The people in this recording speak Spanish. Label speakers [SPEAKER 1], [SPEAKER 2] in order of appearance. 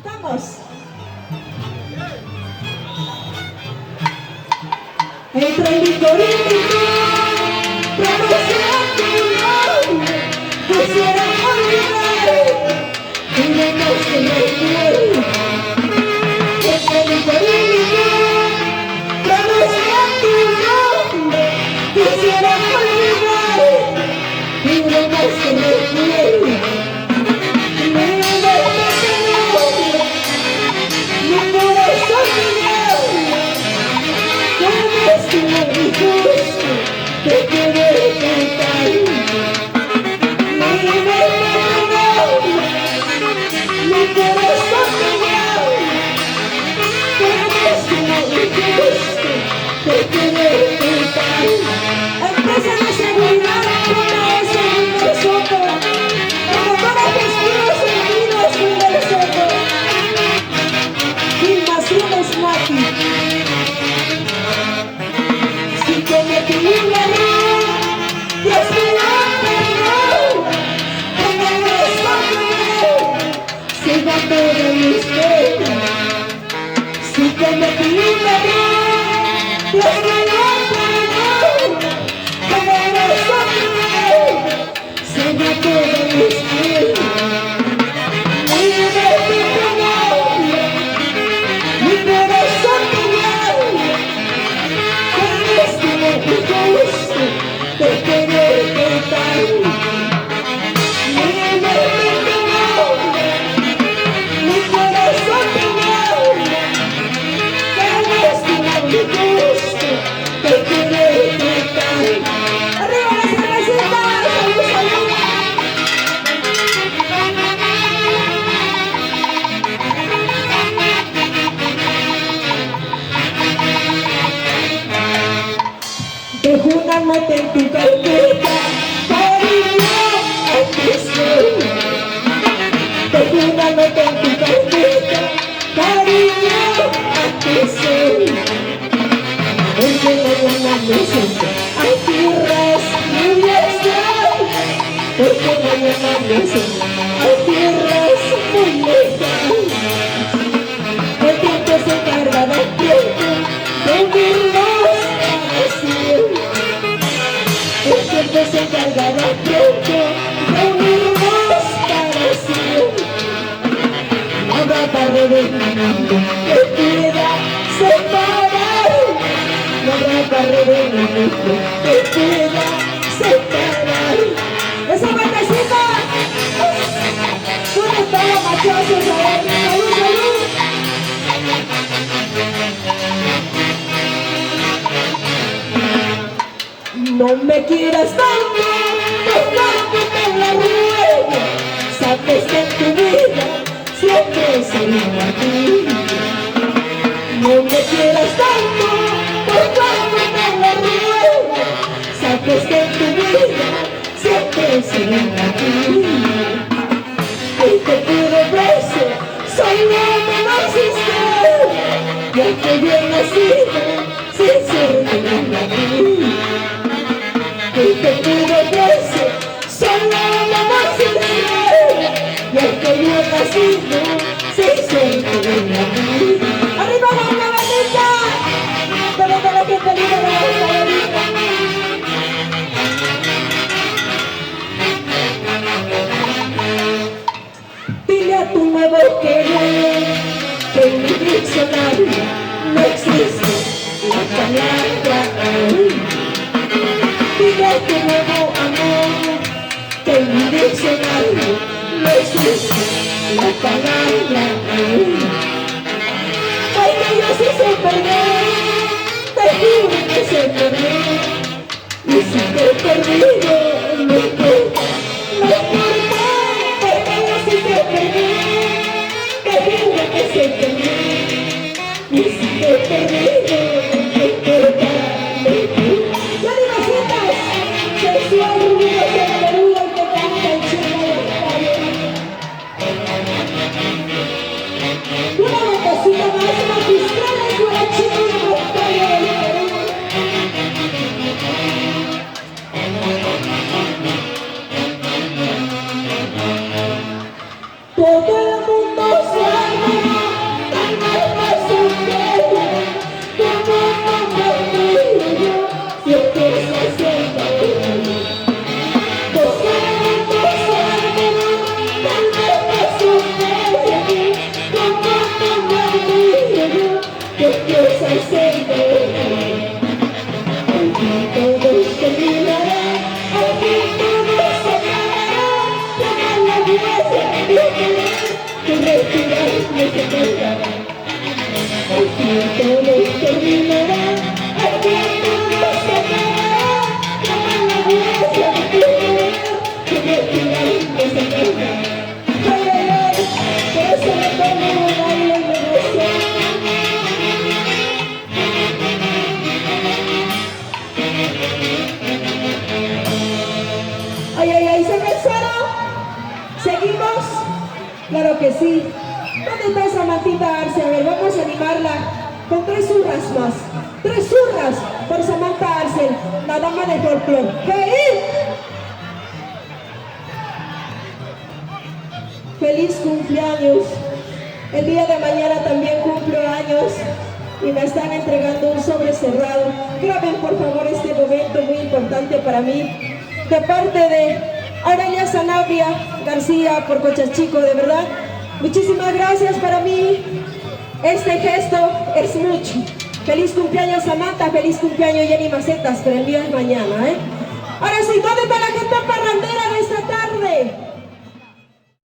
[SPEAKER 1] Vamos. Entra en mi corillo, pronuncia tu nombre, quisiera olvidar y no se me fue. Entra en mi corillo, pronuncia tu nombre, quisiera olvidar y no se me fue. Te quiero cantar, mi corazón te quiero cantar. Empieza la seguridad, ponte eso en nosotros, como para que espíritus divinos en nosotros. Filmaciones Mati. Si cometí un error, Dios me lo perdonó, como siga todo mi historia. Si cometí un error, Dios me lo perdonó, como siga todo mi historia. Mi corazón te quiero cantar. Mi corazón te quiero cantar. Arriba las cervecitas, salud, salud. Dejo una nota en tu carpeta, cariño, aquí estoy. Dejo una nota en tu carpeta, cariño, aquí estoy. Porque mañana me siento, aquí y estoy. Porque mañana me siento, aquí muy lejos. El tiempo se encarga del tiempo, de unirnos así. El tiempo se encarga del tiempo, de unirnos para siempre. No habrá barrera que pueda separar. No habrá barrera que pueda separar. ¡Esa batecita! ¿Dónde están los machazos? A ver, salud, salud. No me quieras tanto, te la ruego. Sabes que en tu vida siempre seré a ti. No me quieras tanto, te la ruego. Sabes que en tu vida siempre seré a ti. Y te pido beso, solo me naciste. Y aunque bien nacido, sin ser a ti. Y te pido beso, solo me naciste. Y aunque yo nacido, sin ser a ti. ¡Arriba la cabecita! ¡Dale de la gente libre de la cabecita! Dile a tu nuevo querer que en mi diccionario no existe la palabra hoy. Dile a tu nuevo amor que en mi diccionario no existe la palabra hoy. Porque yo sí sé perder, te juro que sé perder. Y si te he perdido, no importa, no importa. Porque yo sí sé perder, te juro que sé perder. Y si te he perdido, no importa, no importa. ¡Ya ni me sientas! Sexual, ruido, que me perudo y te canta el chico de la calle. Una botecita más magistral es una chica de la calle del Perú. tirarme se colgará. Al fin todo terminará, al fin todo se acabará. La huella de tu vida, que me tirarme se colgará. Ay, ay, ay, por eso me pongo un baile y me gozo. Ay, ay, ay, ¿se cansaron? ¿Seguimos? Claro que sí. ¿Dónde está Samantita Arce? A ver, vamos a animarla con 3 hurras más. 3 hurras por Samantha Arce, la dama de folclore. ¡Feliz cumpleaños! El día de mañana también cumplo años y me están entregando un sobre cerrado. Graben por favor este momento muy importante para mí, de parte de Aurelia Sanabria García por Cochachico, de verdad. Muchísimas gracias. Para mí este gesto es mucho. Feliz cumpleaños Samantha, feliz cumpleaños Jenny Macetas, pero el día es mañana, Ahora sí, ¿dónde está la gente parrandera de este